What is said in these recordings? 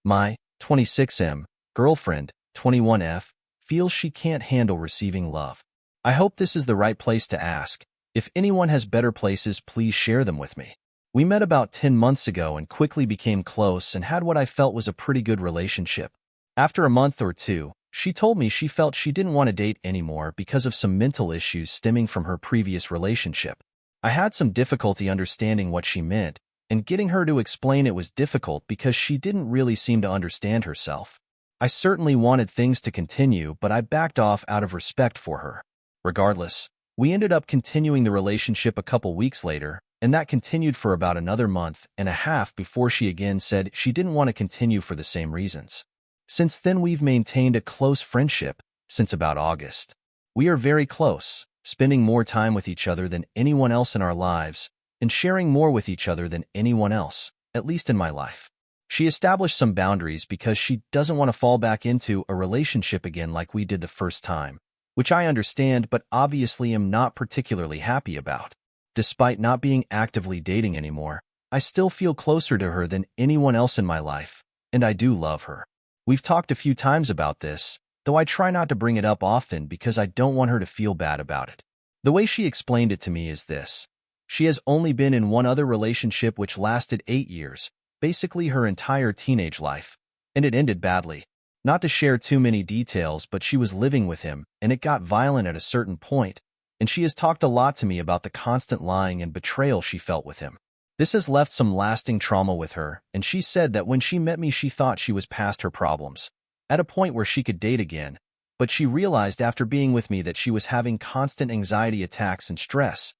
My 26M girlfriend, 21F, feels she can't handle receiving love. I hope this is the right place to ask. If anyone has better places, please share them with me. We met about 10 months ago and quickly became close and had what I felt was a pretty good relationship. After a month or two, she told me she felt she didn't want to date anymore because of some mental issues stemming from her previous relationship. I had some difficulty understanding what she meant, and getting her to explain it was difficult because she didn't really seem to understand herself. I certainly wanted things to continue, but I backed off out of respect for her. Regardless, we ended up continuing the relationship a couple weeks later, and that continued for about another month and a half before she again said she didn't want to continue for the same reasons. Since then, we've maintained a close friendship since about August. We are very close, spending more time with each other than anyone else in our lives, and sharing more with each other than anyone else, at least in my life. She established some boundaries because she doesn't want to fall back into a relationship again like we did the first time, which I understand but obviously am not particularly happy about. Despite not being actively dating anymore, I still feel closer to her than anyone else in my life, and I do love her. We've talked a few times about this, though I try not to bring it up often because I don't want her to feel bad about it. The way she explained it to me is this. She has only been in one other relationship which lasted 8 years, basically her entire teenage life, and it ended badly. Not to share too many details, but she was living with him, and it got violent at a certain point, and she has talked a lot to me about the constant lying and betrayal she felt with him. This has left some lasting trauma with her, and she said that when she met me she thought she was past her problems, at a point where she could date again, but she realized after being with me that she was having constant anxiety attacks and stress,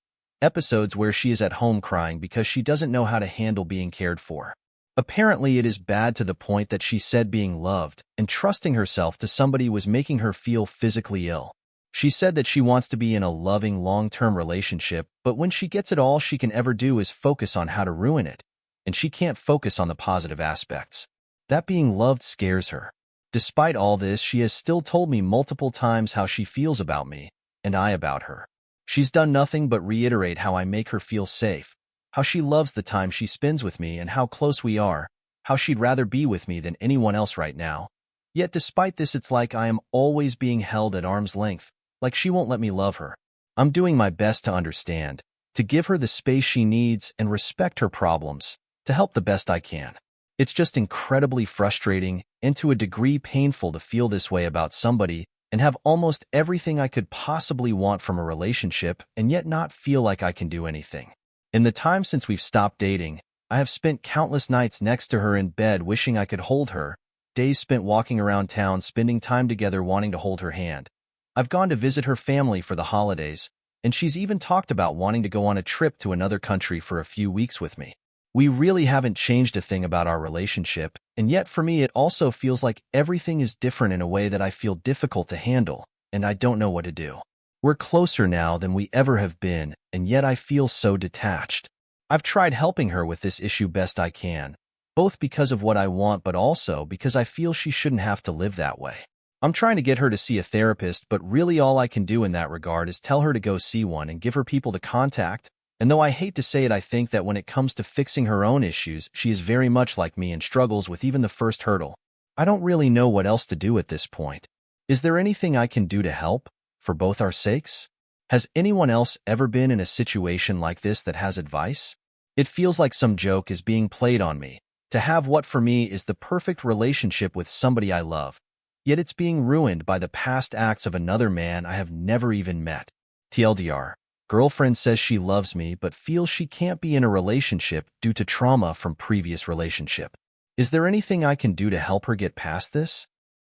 episodes where she is at home crying because she doesn't know how to handle being cared for. Apparently, it is bad to the point that she said being loved and trusting herself to somebody was making her feel physically ill. She said that she wants to be in a loving, long-term relationship, but when she gets it, all she can ever do is focus on how to ruin it, and she can't focus on the positive aspects. That being loved scares her. Despite all this, she has still told me multiple times how she feels about me, and I about her. She's done nothing but reiterate how I make her feel safe, how she loves the time she spends with me and how close we are, how she'd rather be with me than anyone else right now. Yet despite this, it's like I am always being held at arm's length, like she won't let me love her. I'm doing my best to understand, to give her the space she needs and respect her problems, to help the best I can. It's just incredibly frustrating and to a degree painful to feel this way about somebody and have almost everything I could possibly want from a relationship and yet not feel like I can do anything. In the time since we've stopped dating, I have spent countless nights next to her in bed wishing I could hold her, days spent walking around town spending time together wanting to hold her hand. I've gone to visit her family for the holidays, and she's even talked about wanting to go on a trip to another country for a few weeks with me. We really haven't changed a thing about our relationship, and yet for me it also feels like everything is different in a way that I feel difficult to handle, and I don't know what to do. We're closer now than we ever have been, and yet I feel so detached. I've tried helping her with this issue best I can, both because of what I want but also because I feel she shouldn't have to live that way. I'm trying to get her to see a therapist, but really all I can do in that regard is tell her to go see one and give her people to contact, and though I hate to say it, I think that when it comes to fixing her own issues, she is very much like me and struggles with even the first hurdle. I don't really know what else to do at this point. Is there anything I can do to help? For both our sakes? Has anyone else ever been in a situation like this that has advice? It feels like some joke is being played on me, to have what for me is the perfect relationship with somebody I love, yet it's being ruined by the past acts of another man I have never even met. TLDR, girlfriend says she loves me but feels she can't be in a relationship due to trauma from previous relationship. Is there anything I can do to help her get past this?